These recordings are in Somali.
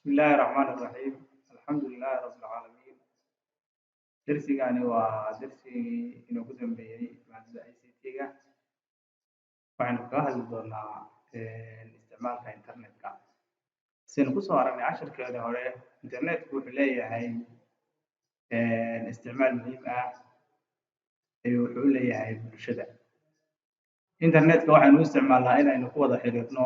بسم الله الرحمن الرحيم الحمد لله رب العالمين درسيغاني waa darsigii inoo ku dambeeyay maadada ICT-ga waxaanu ka hadli doonaa isticmaalka internetka sidaan ku soo aragnay casharkeedii hore internetku wuxuu leeyahay isticmaal muhiim ah ee wuxuu u leeyahay bulshada internetka waxaanu u isticmaalnaa inaynu ku wada xiriirno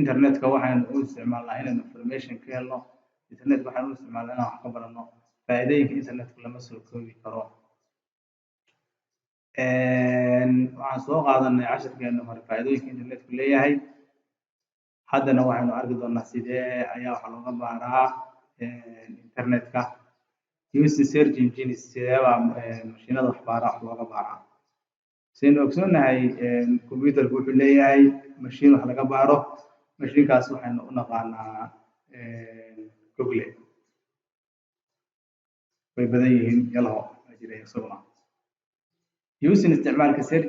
internetka waxaanu u isticmaalnaa inaynu information ka helno internetka waxaanu u isticmaalnaa inaan wax ka barano faa'iidooyinka internetku lama soo koobi karo waxaan soo qaadanay casharkeena hore faa'iidooyinka internetku leeyahay haddana waxaynu arki doonaa sidee ayaa wax looga baaraa internetka using search engines sidee baa mashiinada wax baara wax looga baaraa sidaynu ogsoonahay computerku wuxuu leeyahay mashiin wax laga baaro mashiinkaas waxaynu u naqaanaa google way badan yihiin yalaho jiray isaguna using isticmaalka search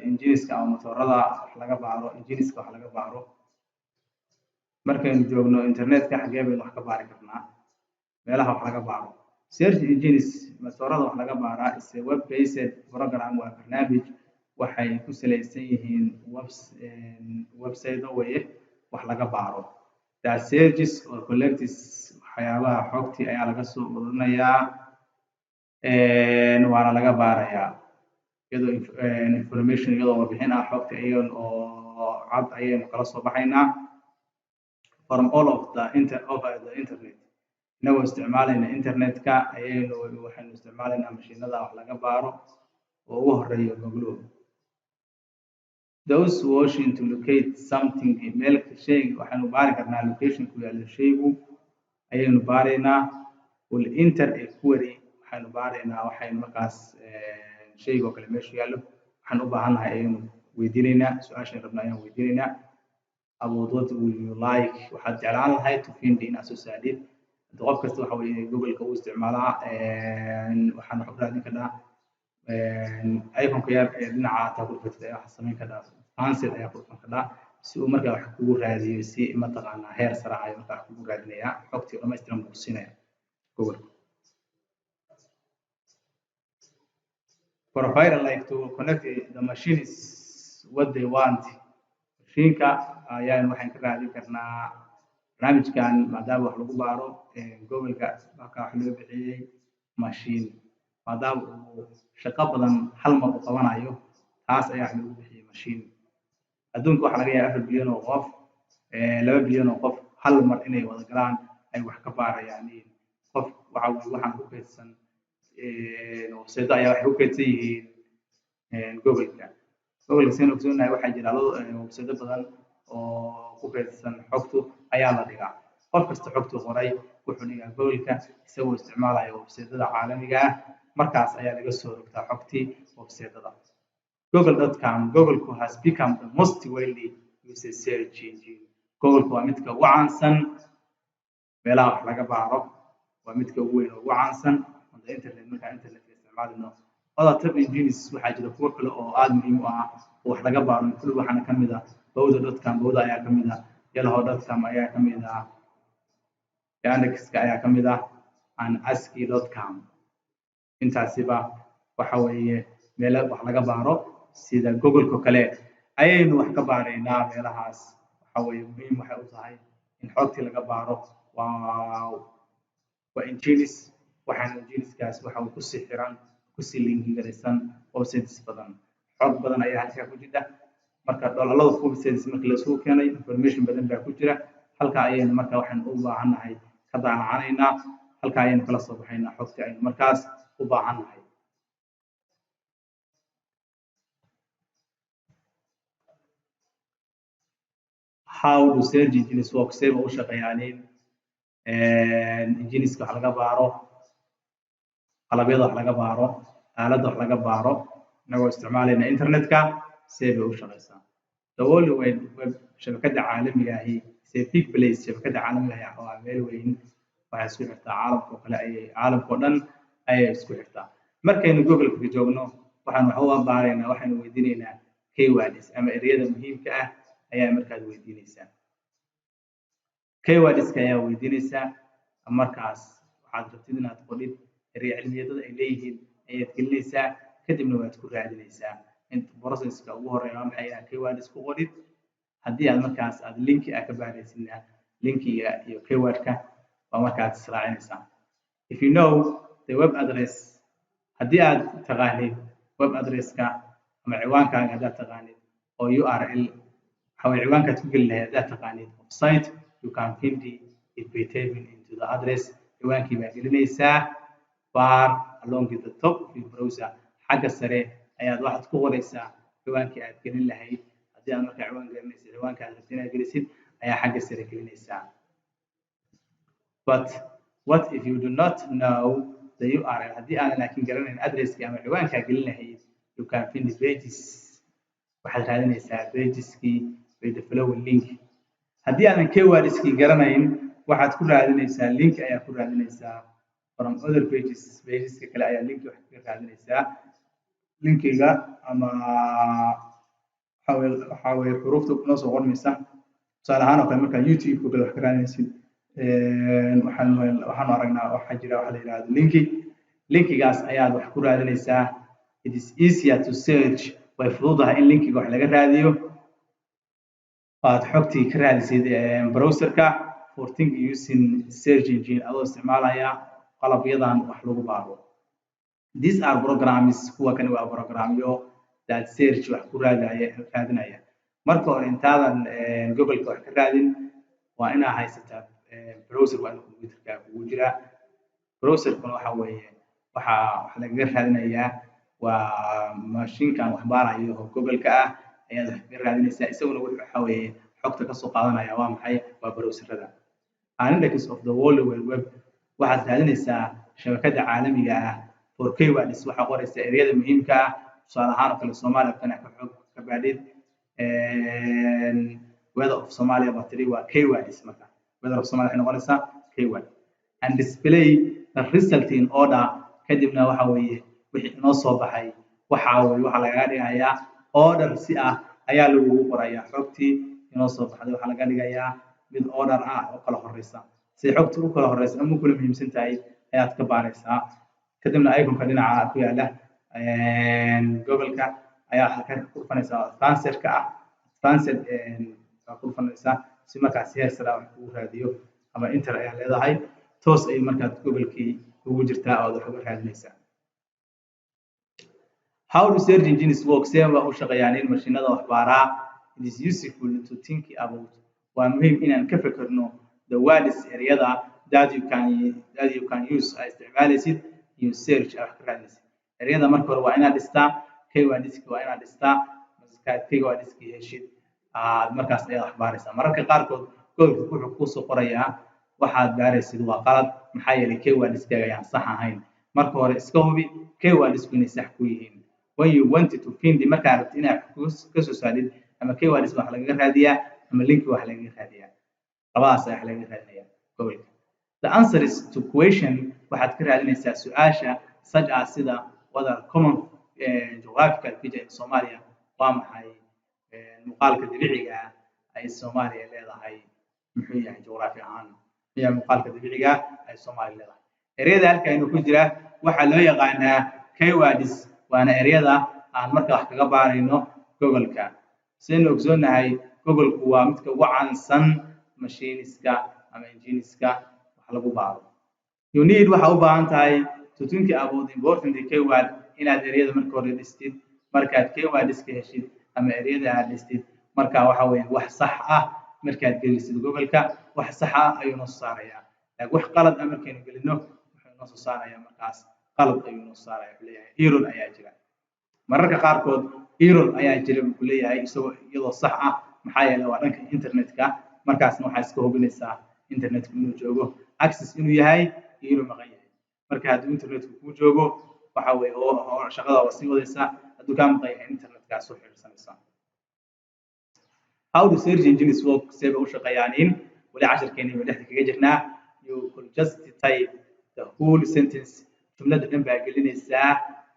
engineska ama motorada wax laga baaro engineska wax laga baaro markaynu joogno internetka xagee baynu wax ka baari karnaa meelaha wax laga baaro search engines motorada wax laga baaraa is a web based program waa barnaamij waxay ku salaysan yihiin website weeye wax laga baaro that searches or collects waxyaabaha xogtii ayaa laga soo ururinayaa waana laga baarayaa iyadoo information iyadoo warbixin ah xogta iyaga oo cad ayaynu kala soo baxaynaa from all of the internet inagoo isticmaalayna internetka waxaynu isticmaalaynaa mashiinada wax laga baaro oo ugu horeeya google those washing to locate something meel shay waxaynu baari karnaa location ku yaalo shaygu ayaynu baaraynaa wal enter a query waxaynu baaraynaa waxaynu markaas shayga oo kale meesha yaalo waxaan u baahanahay ayaynu weydiinaynaa su-aashan rabna ayaan weydiinaynaa about what would you like waxaad jeclaan lahayd to find inaad soo saadid qof kasta waxa weeye google-ka uu isticmaalaa waxaan wax u raadin karnaa iconka yar ee dhinaca taa ku jirta ayaa wax samayn karnaa answer ayaa ku dhufan karnaa si uu markaa wax kugu raadiyo si mataqaanaa heer sare ayaa markaa wax kugu raadinayaa xogtii dhammaystiran buu siinaya google provider like to connect the machines what they want mashiinka ayaan waxaan ka raadin karnaa barnaamijkan maadaama wax lagu baaro google-ka markaa wax loo bixiyey mashiin maadaama uu shaqo badan hal mar u qabanayo taas ayaa wax loogu bixiyey mashiin adduunka waxaa laga yaabaa 4 bilyan oo qof 2 bilyan oo qof hal mar inay wada galaan ay wax ka baarayaan qof waxaan ku kaydsan website ayaa waxay ku kaydsan yihiin google-ka google-ka sidaan ogsoonahay waxaa jira website badan oo ku kaydsan xogtu ayaa la dhigaa qof kasta xogtu qoray wuxuu dhigaa google-ka isagoo isticmaalaya website-ada caalamiga ah markaas ayaa laga soo rogtaa xogtii website-ada google.com google-ku has become the most widely used search engine google-ku waa midka ugu caansan meelaha wax laga baaro waa midka ugu weyn oo ugu caansan on the internet markaa internetka isticmaalino other top engines waxaa jira kuwo kale oo aad muhiim u ah oo wax laga baaro kulli waxaana ka mid ah bowda.com bowda ayaa ka mid ah yalaho.com ayaa ka mid ah yandex-ka ayaa ka mid ah and aski.com intaasiba waxa weeye meel wax laga baaro sida google-ka kale ayaynu wax ka baaraynaa meelahaas waxa weeye muhiim waxay u tahay in xogtii laga baaro waa engines waxaan engineskaas waxa uu ku sii xiran ku sii linki garaysan websites badan xog badan ayaa halkaa ku jirta marka dholalada websites marka la isugu keenay information badan baa ku jira halkaa ayaynu marka waxaan u baahanahay ka daacanaynaa halkaa ayaynu kala soo baxaynaa xogtii aynu markaas u baahanahay how do search engines work save u shaqeeyaan engineska wax laga baaro qalabyada wax laga baaro aaladda wax laga baaro inagoo isticmaalayna internetka save u shaqeysaa the world wide web shabakada caalamiga ahi is a big place shabakada caalamiga ah waa meel weyn waxay isku xirtaa caalamka kale ayay caalamka dhan ayay isku xirtaa markaynu google-ka joogno waxaan wax u baaraynaa waxaynu weydiinaynaa keywords ama ereyada muhiimka ah ayaa markaad weydiinaysaa keywords ayaa weydiinaysaa markaas waxaad rabtid inaad qodid eray cilmiyeedada ay leeyihiin ayaad gelinaysaa kadibna waad ku raadinaysaa inta processka ugu horeeya waa maxay inaad keywords ku qodid haddii aad markaas aad linki aad ka baaraysidna linkiga iyo keywordka waa markaad israacinaysaa if you know the web address haddii aad taqaanid web addresska ama ciwaankaaga haddaad taqaanid oo URL waxa ciwaankaad ku geli lahayd haddaad taqaanid of site you can find it by typing into the address ciwaankii baa gelinaysaa bar along the top of your browser xagga sare ayaad waxaad ku qoraysaa ciwaankii aad gelin lahayd haddii aad markaa ciwaan gelinaysid ciwaanka aad rabtid inaad gelisid ayaa xagga sare gelinaysaa but what if you do not know the URL haddii aanan laakiin garanayn addresskii ama ciwaanka aad gelin lahayd you can find the pages waxaad raadinaysaa pageskii with the following link haddii aanan keywordskii garanayn waxaad ku raadinaysaa link ayaa ku raadinaysaa from other pageska kale ayaa link wax ka raadinaysaa linkiga ama waxa weeye xuruufta noo soo qormaysa tusaale ahaan oo kale markaa youtube kale wax ka raadinaysid waxaan aragnaa waxaa jira waxa la yiraahdo linkigaas ayaad wax ku raadinaysaa it is easier to search way fududahay in linkiga wax laga raadiyo aad xogtii ka raadisid browserka for think using search engine adoo isticmaalaya qalabyadan wax lagu baaro these are programs kuwa kan waa programyo that search wax ku raadinaya marka hore intaadan google-ka wax ka raadin waa inaa haysataa browser waa inuu computerka ugu jira browserkuna waxa weeye waxa laga raadinayaa waa mashiinkan wax baarayo oo google-ka ah ayaad wax ka raadinaysaa isaguna waxa weeye xogta ka soo qaadanaya waa maxay waa browserada index of the world wide web waxaad raadinaysaa shabakada caalamiga ah for keywords waxa qoraysa ereyada muhiimka ah tusaale ahaan oo kale Soomaaliya kana ka xog ka baadhid weather of Somalia battery waa keywords marka weather of Somalia waxay noqonaysaa keyword and display the result in order kadibna waxa weeye wixii inoo soo baxay waxa laga dhigayaa order si ah ayaa lagu qorayaa xogtii inoo soo baxday waxa laga dhigayaa mid order ah oo kala horeysa si xogtu u kala horeysa ama kula muhiimsan tahay ayaad ka baaraysaa kadibna iconka dhinaca ku yaala google-ka ayaa halkan ku dhufanaysaa transfer-ka ah transfer ku dhufanaysaa si markaas heer sare wax ugu raadiyo ama enter ayaa leedahay toos ay markaad google-kii ugu jirtaa oo wax uga raadinaysaa how do search engines work sema u shaqeeyaan mashiinada wax baaraa it is useful to think about waa muhiim inaan ka fikirno the words ereyada that you can use as isticmaalaysid you search wax ka raadinaysid ereyada marka hore waa inaad dhistaa keywordska waa inaad dhistaa marka keywordska heshid markaas ayaad wax baaraysaa mararka qaarkood google wuxuu ku soo qorayaa waxaad baaraysid waa qalad maxaa yeelay keywordska ayaan sax ahayn marka hore iska hubi keywordska inay sax ku yihiin when you wanted to find markaa rabtid inaad ka soo saartid ama keywords wax laga raadiyaa ama link wax laga raadiyaa labadaas wax laga raadiyaa google the answer is to question waxaad ka raadinaysaa su'aasha such as sida whether common geographical feature in Somalia waa maxay muuqaalka dabiiciga ah ay Soomaaliya leedahay muxuu yahay geography ahaan iyo muuqaalka dabiiciga ah ay Soomaaliya leedahay ereyada halkan ku jira waxa loo yaqaanaa keywords waana ereyada aan marka wax kaga baarayno google-ka sidoo ogsoonahay google-ku waa midka ugu caansan machiniska ama engineska wax lagu baaro you need waxa u baahan tahay to think about important keyword inaad ereyada marka hore dhistid markaad keywords ka heshid ama ereyada aad dhistid marka waxa weeye wax sax ah markaad gelisid google-ka wax sax ah ayuu noo saarayaa laakiin wax qalad ah markaynu gelino wuxuu noo soo saarayaa markaas qalad ayuu noo saarayaa wuxuu leeyahay error ayaa jira mararka qaarkood error ayaa jira wuxuu leeyahay iyadoo sax ah maxaa yeelay waa dhanka internetka markaasna waxaa iska hubinaysaa internetka inuu joogo access inuu yahay iyo inuu maqan yahay marka hadduu internetku kuu joogo waxa weeye oo shaqada waa sii wadaysaa hadduu kaa maqan yahay internetkaas soo xiriirsanaysaa how do search engines work seba u shaqeeyaan wali casharkeeni waa dhexda kaga jirnaa you could just type the whole sentence jumlada dhan baa gelinaysaa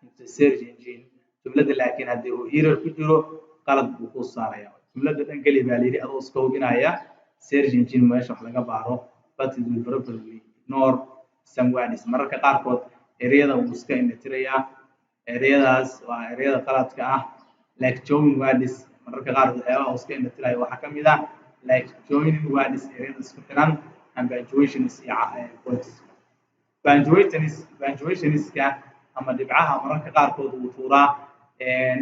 into search engine jumlada laakiin haddii uu error ku jiro qalad buu ku saaraya jumlada dhan geli baa la yiri adoo iska hubinaya search engine meesha wax laga baaro but it will probably ignore some words mararka qaarkood ereyada uu iska indhatirayaa ereyadaas waa ereyada qaladka ah like joining words mararka qaarkood waxyaabaha uu iska indhatirayo waxaa ka mid ah like joining words ereyada isku xiran and punctuations iyo points punctuationska ama dhibcaha mararka qaarkood uu tuuraa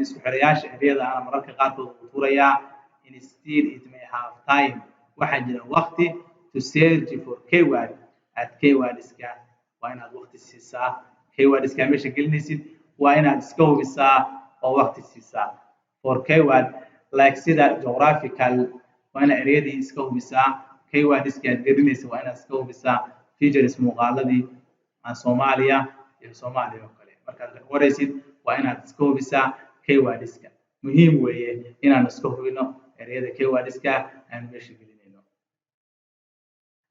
isku xirayaasha ereyada ana mararka qaarkood uu tuurayaa instead it may have time waxaa jira waqti to search for keyword at keywordska waa inaad waqti siisaa keywordska meesha gelinaysid waa inaad iska hubisaa oo waqti siisaa for keyword like sida geographical waa inaad ereyadii iska hubisaa keywordska aad gelinaysa waa inaad iska hubisaa features muuqaaladii Soomaaliya iyo Soomaaliya oo kale markaad waraysid waa inaad iska hubisaa keywordska muhiim weeye inaan iska hubino ereyada keywordska aan meesha gelinayno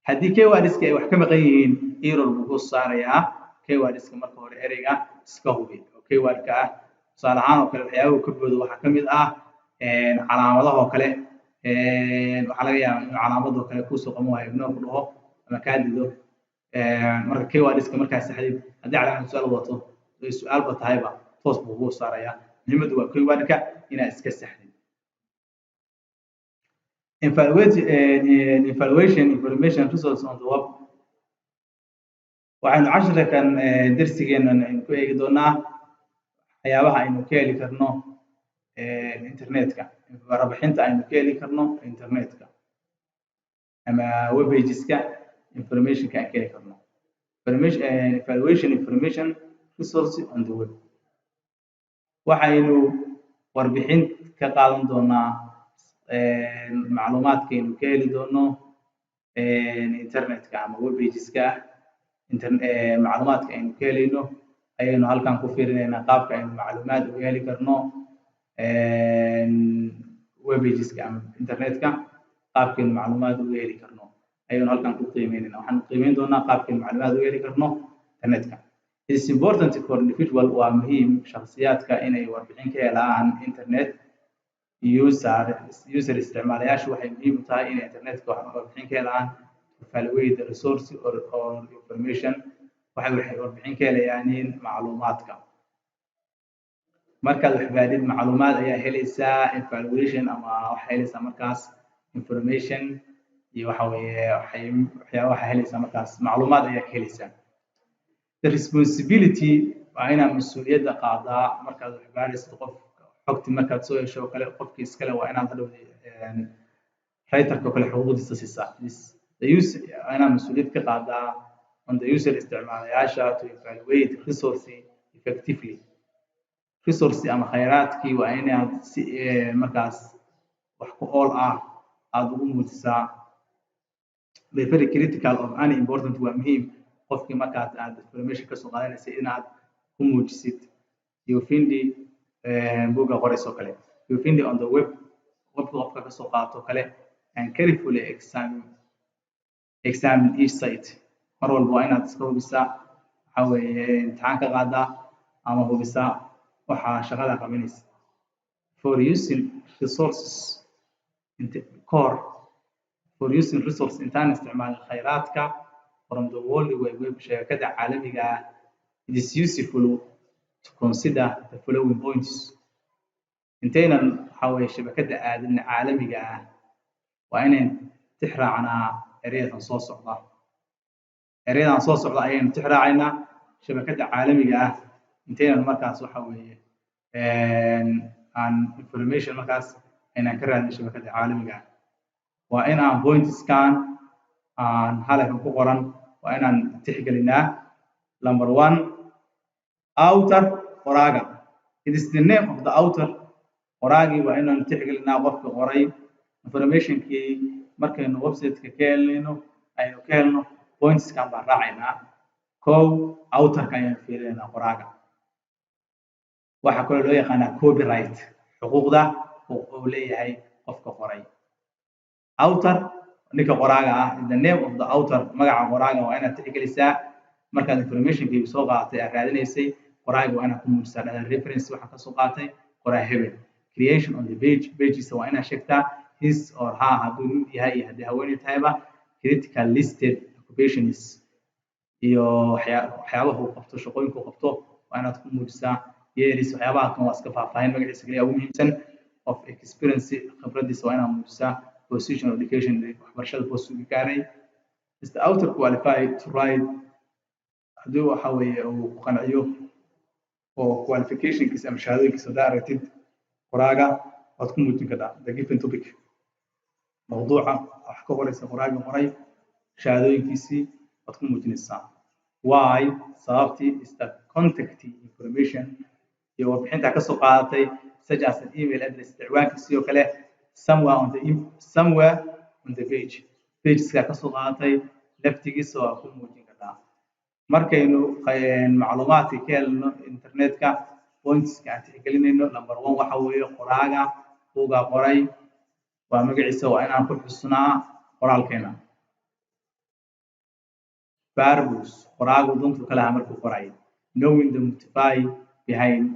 haddii keywordska ay wax ka maqan yihiin error buu ku saarayaa keywordska marka hore ereyga iska hubi oo keywordka ah tusaale ahaan oo kale waxyaabaha uu ka boodo waxaa ka mid ah calaamadaha oo kale waxaa laga yaabaa inuu calaamadoo kale kusoo qaban waayo inuu ku dhaho ama kaa dido marka keywordska markaa saxdid haddii calaamad su'aal wato ay su'aalba tahayba toos buu ugu saarayaa muhiimadu waa keywordka inaad iska saxdid evaluation information resource on the web waxaynu casharkan darsigeenan aynu ku eegi doonaa waxyaabaha aynu ka heli karno internetka warbixinta aynu ka heli karno internetka ama web pageska informationka aan ka heli karno evaluation information resource on the web waxaynu warbixin ka qaadan doonaa macluumaadkaynu ka heli doono internetka ama web pageska macluumaadka aynu ka helayno ayaynu halkan ku fiirinaynaa qaabka aynu macluumaad uga heli karno web pageska ama internetka qaabkaynu macluumaad uga heli karno ayaynu halkan ku qiimeynayna waxaan qiimeyn doonaa qaabkaynu macluumaad uga heli karno internetka it is important for individual waa muhiim shakhsiyaadka inay warbixin ka helaan internet user isticmaalayaashu waxay muhiim u tahay inay internetka warbixin ka helaan evaluate the resource or information waxay warbixin ka helayaan macluumaadka markaad wax baadid macluumaad ayaa helaysaa evaluation ama waxa helaysaa markaas information iyo waxa weeye waxyaabaha helaysaa markaas macluumaad ayaa ka helaysaa the responsibility waa inaad mas'uuliyadda qaadaa markaad wax baadaysid qof xogti markaad soo hesho kale qofkii iskale waa inaad hadhow writerka kale xuquuqdiisa siisaa the user waa inaad mas'uuliyad ka qaadaa on the user isticmaalayaasha to evaluate resource effectively resource ama khayraadkii waa inaad si markaas wax ku ool ah aad ugu muujisaa very critical of any important waa muhiim qofkii markaad aad information ka soo qaadanaysa inaad ku muujisid you find buga qorayso kale you find on the web qofka ka soo qaato kale and carefully examine each site mar walba waa inaad iska hubisaa waxa weeye imtixaan ka qaadaa ama hubisaa waxa shaqada qabanaysa for using resources intaan isticmaal khayraadka from the world web shabakada caalamiga ah it is useful to consider the following points intaynan waxa weeye shabakada aadin caalamiga ah waa inayn tixraacnaa erayadan soo socda ayaynu tixraacaynaa shabakada caalamiga ah intaynan markaas waxa weeye aan information markaas aynaan ka raadin shabakada caalamiga ah waa in aan pointskan aan halkan ku qoran waa inaan tixgelinaa number 1 author qoraaga it is the name of the author qoraagii waa inaan tixgelinaa qofka qoray informationkii markaynu website-ka ka helno aynu ka helno pointskan baan raacaynaa kow authorka ayaan fiirinaynaa qoraaga waxaa kaloo loo yaqaanaa copyright xuquuqda uu leeyahay qofka qoray author ninka qoraaga ah the name of the author magaca qoraaga waa inaad tixgelisaa markaad informationkii soo qaadatay aad raadinaysay qoraaga waa inaad ku muujisaa data reference waxaa ka soo qaatay qoraa hebel creation on the pages waa inaad sheegtaa his or her hadduu nin yahay iyo haddii haweeney tahayba critical listed occupations iyo waxyaabaha uu qabto shaqooyinka uu qabto waa inaad ku muujisaa yeelis waxyaabaha kan waa iska faahfaahin magaciisa kaliya ugu muhiimsan of experience khibradiisa waa inaad muujisaa position of education waxbarashada postugi gaaray is the outer qualified to write haddii waxa weeye uu ku qanciyo oo qualificationkiisa ama shahaadooyinkiisa haddaa aragtid qoraaga waad ku muujin kartaa the given topic mawduuca wax ka qoraysa qoraaga qoray shahaadooyinkiisii waad ku muujinaysaa why sababtii is the contact information iyo warbixinta ka soo qaadatay such as an email address ciwaankiisii oo kale somewhere on the pageska ka soo qaadatay laftigiisa waa ku muujin kartaa markaynu macluumaadka ka helno internetka pointska aan tixgelinayno number 1 waxa weeye qoraaga buuga qoray waa magaciisa waa inaan ku xusnaa qoraalkeena verbs qoraagu duntu kala markuu qoray knowing the motivate behind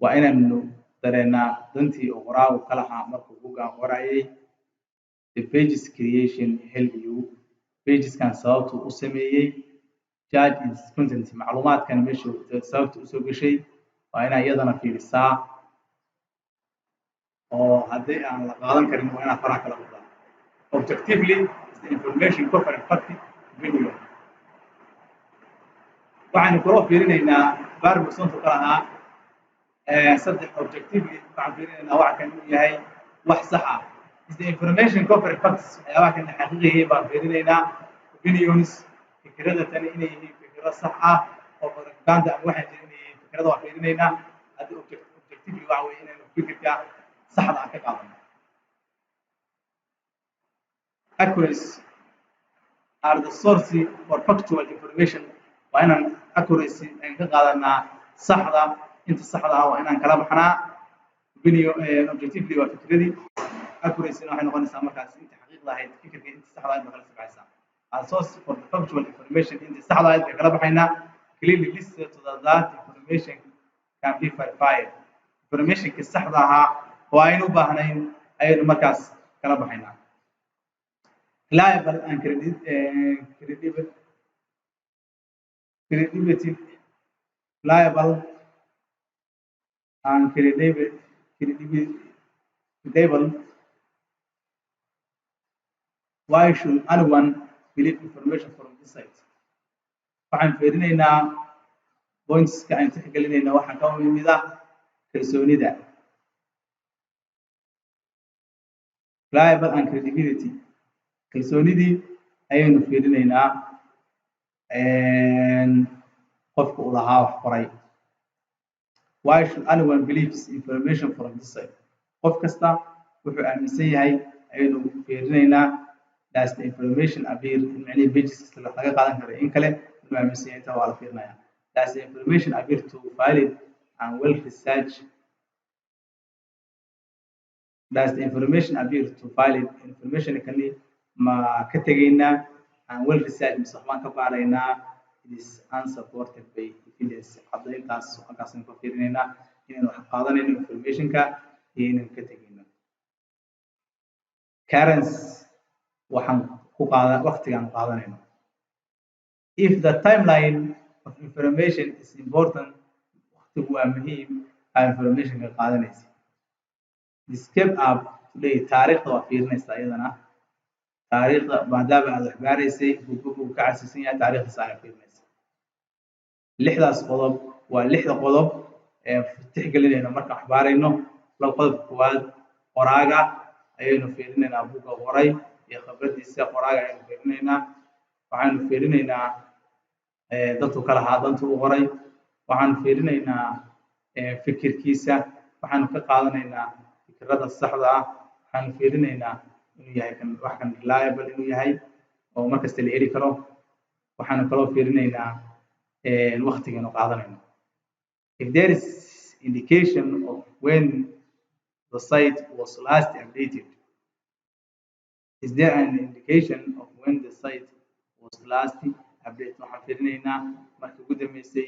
waa inaanu dareenaa dantii uu qoraagu kala markuu buuga qorayay the pages creation help you pageskan sababtu u sameeyay judge its content macluumaadkan meesha sababtu u soo gashay waa inaa iyadana fiirisaa oo haddii aan la qaadan karin waa inaa faraha kala qaadaa objectively is the information covered fact video waxaan kaloo fiirinaynaa verbs duntu kala saddex objectively waxaan fiirinaynaa waxa kan uu yahay wax sax ah is the information covered facts waxyaabaha kan xaqiiqiyay baan fiirinaynaa opinions fikrada tani inay yihiin fikrado sax ah oo propaganda ama waxaan jirin fikrada waan fiirinaynaa haddii objectively waxa weeye inaynu fikirka saxda ah ka qaadano accuracy are the source for factual information waa inaan accuracy aan ka qaadanaa saxda inta saxda ah waa inaan kala baxnaa opinion objectively waa fikradii accuracy waxay noqonaysaa markaas inta xaqiiqda ahayd fikirka inta saxda ah kala sabaysaa a source for the factual information inta saxda ahayd kala baxaynaa clearly listed to that information can be verified information ka saxda ah oo aynu u baahnayn ayaynu markaas kala baxaynaa reliable and credibility reliable and credible why should anyone believe information from this site waxaan fiirinaynaa pointska aan tixgelinaynaa waxaan ka mid ah kalsoonida reliable and credibility kalsoonidii ayaynu fiirinaynaa qofka uu lahaa wax qoray why should anyone believes information from this site qof kasta wuxuu aaminsan yahay ayaynu fiirinaynaa does the information appear many pages laga qaadan karo in kale inuu aaminsan yahay inta waa la fiirinayaa does the information appear to valid and well researched does the information appear to valid information kani ma ka tegaynaa and well researched mise waxbaan ka baaraynaa it is unsupported by evidence caddayntaas halkaasaan ku fiirinaynaa inaynu wax qaadanayno informationka iyo inaynu ka tegayno currents waxaan ku waqtigaan qaadanayno if the timeline of information is important waqtigu waa muhiim informationka qaadanaysa escape up today taariikhda waa fiirinaysaa iyadana taariikhda maadaama aad waxbaaraysay buugu ka casiisan yahay taariikhdiisa ayaa fiirinaysa lixdaas qodob waa lixda qodob ee tixgelinayna marka waxbaarayno laba qodobka koowaad qoraaga ayaynu fiirinaynaa buugga qoray iyo khibradiisa qoraaga ayaynu fiirinaynaa waxaanu fiirinaynaa dadku kala haa dantu u qoray waxaanu fiirinaynaa fikirkiisa waxaanu ka qaadanaynaa fikrada saxda ah waxaanu fiirinaynaa inuu yahay kan wax kan reliable inuu yahay oo markasta la heli karo waxaanu kaloo fiirinaynaa waqtigeenu qaadanayno if there is indication of when the site was last updated is there an indication of when the site was last updated waxaan fiirinaynaa markii ugu dambeysay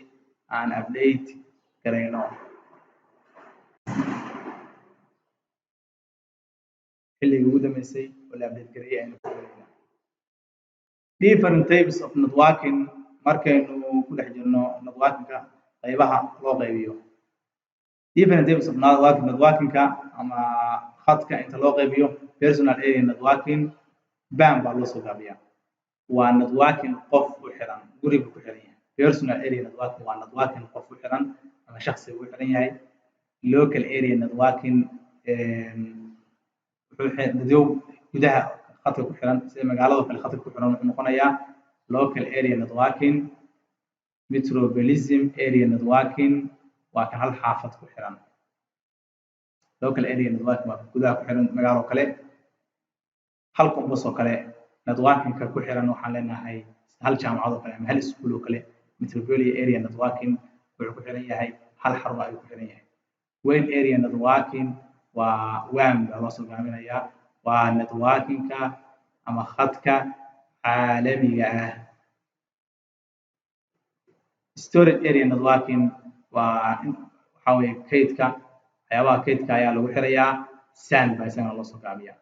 aan update garayno xilligii ugu dambeysay oo la update gareeyay aynu ku fiirinayna. Different types of networking markaynu ku dhex jirno networking-ka qaybaha loo qaybiyo. Different types of networking-ka ama khadka inta loo qaybiyo personal area networking PAN baa loo soo gaabiyaa. waa networking qof u xiran guriga ku xiran yahay. Personal area networking waa networking qof u xiran ama shakhsi u xiran yahay. Local area networking wuxuu gudaha khadka ku xiran sida magaalada kale khadka ku xiran wuxuu noqonayaa local area networking. Metropolism area networking waa kan hal xaafad ku xiran. Local area networking waa gudaha ku xiran magaalo kale. hal campus oo kale networking-ka ku xiran waxaan leenahay hal jaamacad oo kale ama hal iskuul oo kale. Metropolitan area networking wuxuu ku xiran yahay hal xarun ayuu ku xiran yahay. Wide area networking waa WAN baa loo soo gaaminayaa. waa networking-ka ama khadka caalamiga ah. Storage area networking waxaa weeye kaydka waxyaabaha kaydka ayaa lagu xirayaa. SAN baa isagana loo soo gaabiyaa.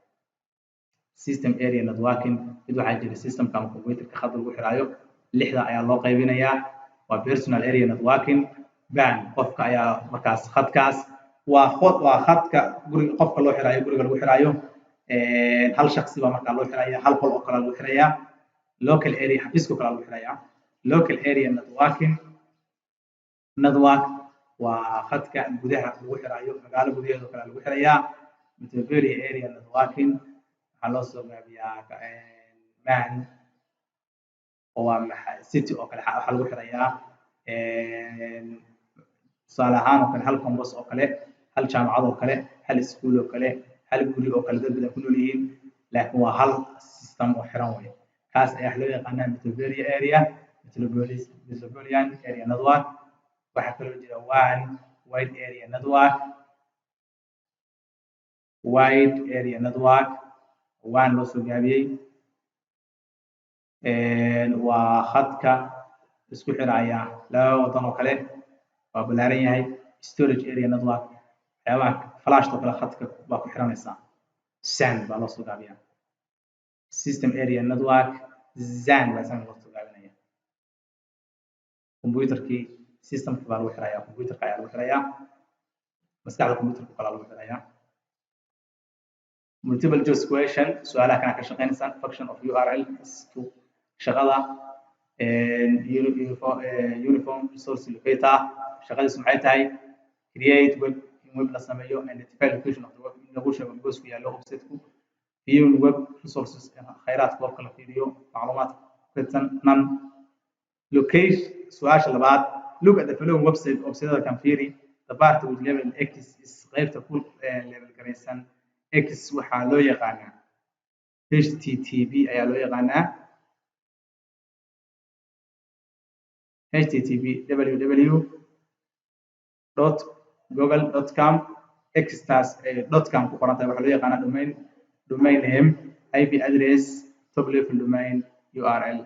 System area networking mid waxaa jira systemka ama computerka khadka lagu xiraayo 6 ayaa loo qaybinayaa. waa personal area networking PAN qofka ayaa markaas khadkaas waa khadka guriga qofka loo xiraayo guriga lagu xiraayo. hal shakhsi baa markaa loo xiraya hal qol oo kale lagu xirayaa. Local area xafiiska kale lagu xirayaa. Local area networking waa khadka gudaha lagu xiraayo magaalo gudaheeda oo kale lagu xirayaa. Metropolitan area networking waxaa loo soo gaabiyaa MAN oo waa city oo kale waxaa lagu xirayaa tusaale ahaan oo kale hal campus oo kale hal jaamacad oo kale hal iskuul oo kale hal guri oo kale dad badan ku nool yihiin laakiin waa hal system oo xiran weeye. kaas ayaa loo yaqaanaa Metropolitan area network. waxaa kaloo jira wide area network. WAN loo soo gaabiyey waa khadka isku xiraya laba wadan oo kale waa ballaaran yahay. Storage area network waxyaabaha flashta oo kale khadka baa ku xiranaysaa. SAN baa loo soo gaabiyaa. System area network SAN baa isagana loo soo gaabinaya. computerkii systemka baa lagu xirayaa computerka ayaa lagu xirayaa maskaxda computerka kale lagu xirayaa. Multiple choice question su'aalaha kana ka shaqeynaysan function of URL shaqada uniform resource locator shaqadiisu maxay tahay create web la sameeyo and identify location of the web in lagu sheego goosku yaalo website-ku. View web resources khayraadka webka la fiiriyo macluumaad fidsan nan location. su'aasha labaad look at the following website kan fiiri the part with level x is qaybta ku level garaysan x waxaa loo yaqaanaa http ayaa loo yaqaanaa. http www.google.com x-taas .com ku qoran tahay waxaa loo yaqaanaa domain name IP address top level domain URL.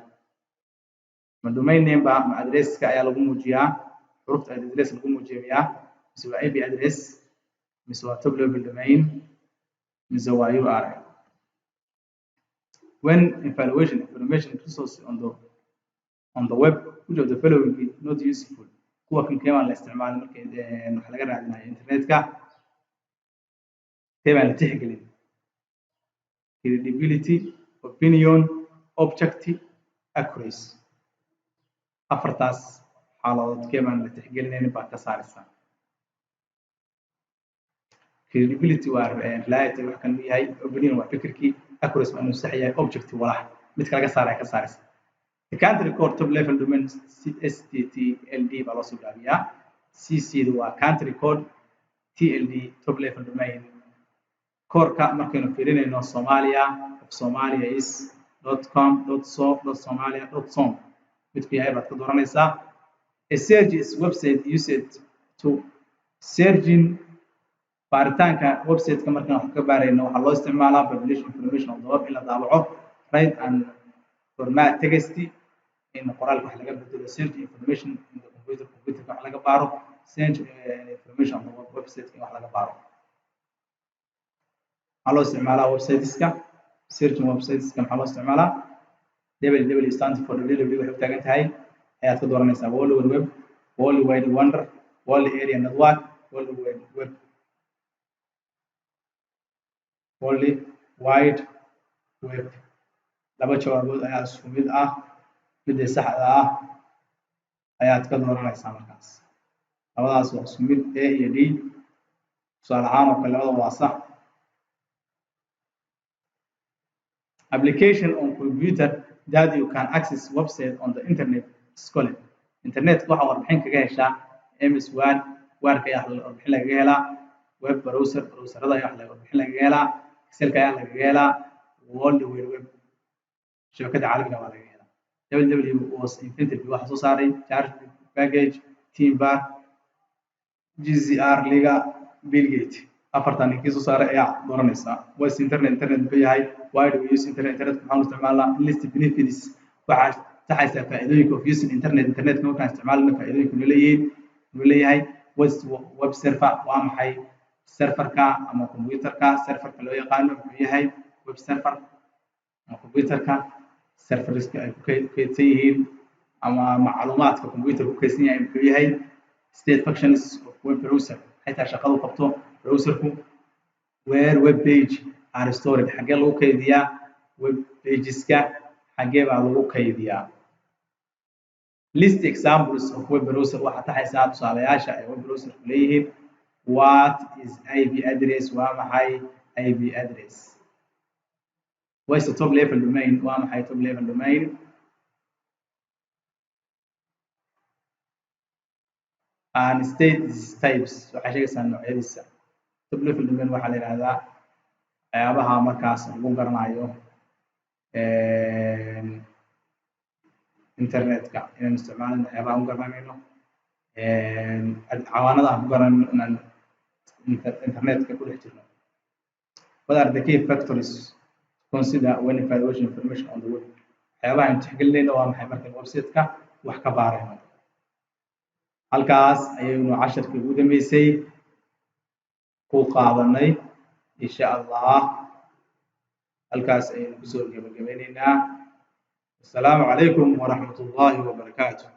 ma domain name ba ma addresska ayaa lagu muujiyaa xurufta address lagu muujiyaa mise waa IP address mise waa top level domain mise waa URL. When evaluation information resource on the web which of the following is not useful kuwa kan keebaan la isticmaalo markii wax laga raadinayo internetka keebaan la tixgelin credibility opinion objective accuracy. afartaas xaaladood keebaan la tixgelinayn baa ka saaraysaa. credibility waa reliability wax kan yahay. opinion waa fikirkii. accuracy waa inuu sax yahay. objective walax mid kale ka saaraysa. The country code top level domain STTLD baa loo soo gaabiyaa. CC waa country code. TLD top level domain. Koorka markaynu fiirinayno Somalia is .com.so.somalia.com midku yahay baad ka dooranaysaa. A search is website used to searching baaritaanka website-ka markaan wax ka baarayno waxaa loo isticmaalaa publication information of the web in la daabaco write and format text in qoraalka wax laga bedelo search information in the computerka wax laga baaro search information of the website in wax laga baaro. maxaa loo isticmaalaa websiteska searching websiteska maxaa loo isticmaalaa www stands for www waxay u taagan tahay ayaad ka dooranaysaa world wide web world wide wonder world area network world wide web world wide web laba jawaabood ayaa isku mid ah midda saxda ah ayaad ka dooranaysaa markaas labadaas waa isku mid a iyo d tusaale ahaan oo kale labada waa sax application on computer that you can access website on the internet is called internet waxa warbixin kaga heshaa ms word wordka ayaa warbixin lagaga helaa web browserada ayaa warbixin lagaga helaa excelka ayaa lagaga helaa world wide web shabakada caalamiga waa laga helaa www was invented waxa soo saaray Charles Babbage Tim Berners GCR Liga Bill Gates afartan ninkii soo saaray ayaa dooranaysaa was internet muxuu yahay why do we use internet maxaan u isticmaalnaa list benefits waxa taxaysa faa'iidooyinka of using internet markaan isticmaalno faa'iidooyinka uu leeyahay was web server waa maxay serverka ama computerka serverka loo yaqaano muxuu yahay web server ama computerka serverska ay ku kaydsan yihiin ama macluumaadka computer ku kaydsan yahay muxuu yahay state functions of web browser xitaa shaqadu qabto browserku where web page are stored xagee lagu kaydiyaa web pageska xagee baa lagu kaydiyaa list examples of web browser waxa taxaysaa tusaalayaasha ay web browser ku leeyihiin what is IP address waa maxay IP address what is the top level domain waa maxay top level domain and state types waxay sheegaysaa noocyadiisa top level domain waxaa la yiraahdaa waxyaabaha markaas lagu garanayo internetka inaan isticmaalno waxyaabaha aan garanayno xawaanada aan ku garanayno inaan internetka ku dhex jirno what are the key factors consider when evaluating information on the web waxyaabaha aan tixgelinayno waa maxay markaan website-ka wax ka baarayno halkaas ayaynu casharkii ugu dambeysay ku qaadanay insha Allah halkaas ayaynu kusoo gabagabeynaynaa assalaamu calaykum waraxmatullaahi wabarakaatuh